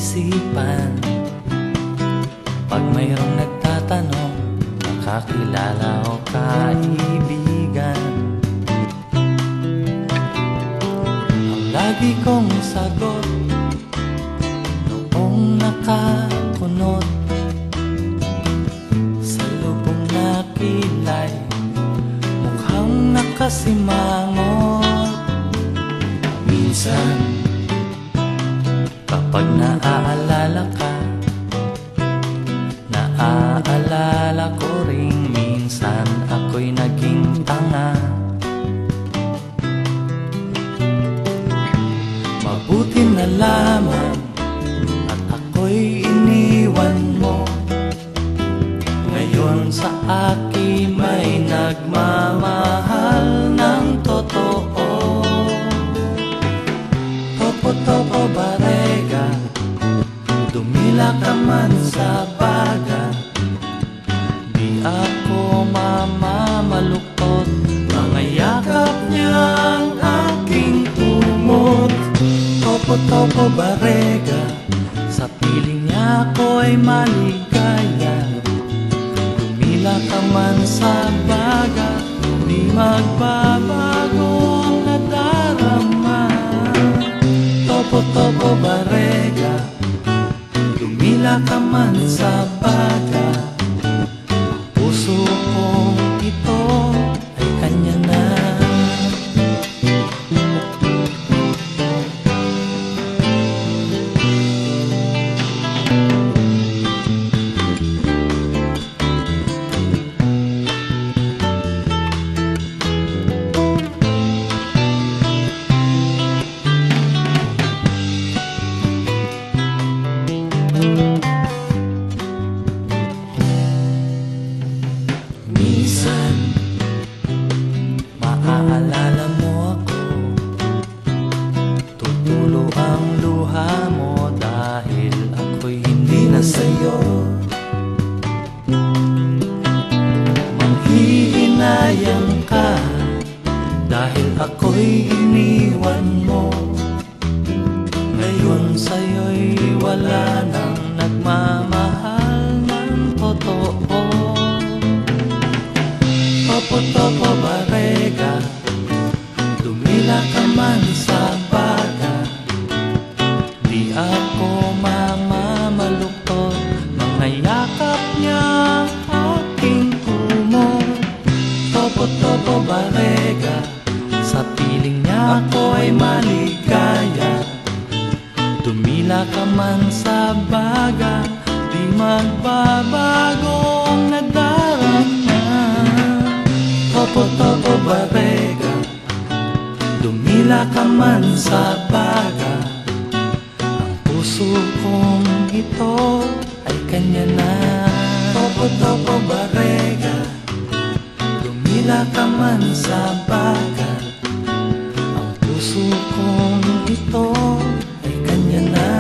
isipan. Pag mayroong nagtatanong, nakakilala o kaibigan, ang lagi kong sagot noong nakakunot sa lubong na kilay, mukhang nakasimangot. Minsan kapag naaalala ka, naaalala ko ring minsan ako'y naging tanga. Mabuti na lamang at ako'y iniwan mo. Ngayon sa akin may nagmamahal ng totoo. Topo-topo barega, dumila ka man sa baga, di ako mamamaluktot. Mga yakap niya ang aking tumot. Topo-topo barega, sa piling niya ako'y maligaya. Dumila ka man sa baga, di magbabago ang nadarama. Topo-topo barega, dumila ka man sa baga, puso kong ito ay kanya na. Minsan maaalala mo ako, tutulo ang luha mo dahil ako'y hindi na sa'yo. Manghihinayang ka dahil ako'y iniwan mo. Ngayon sa'yo'y wala nang nagmamahal ng totoo. Topo-topo barega, dumila ka man sa baga, di ako mamamaluktot. Mga yakap niya ang aking kumot. Topo-topo barega, sa piling niya ako ay maligaya. Dumila ka man sa baga, di magbabago ang nadarama. Topo-topo barega, dumila ka man sa baga, ang puso kong ito ay kanya na. Topo-topo barega, dumila ka man sa baga, ang puso kong ito ay kanya na.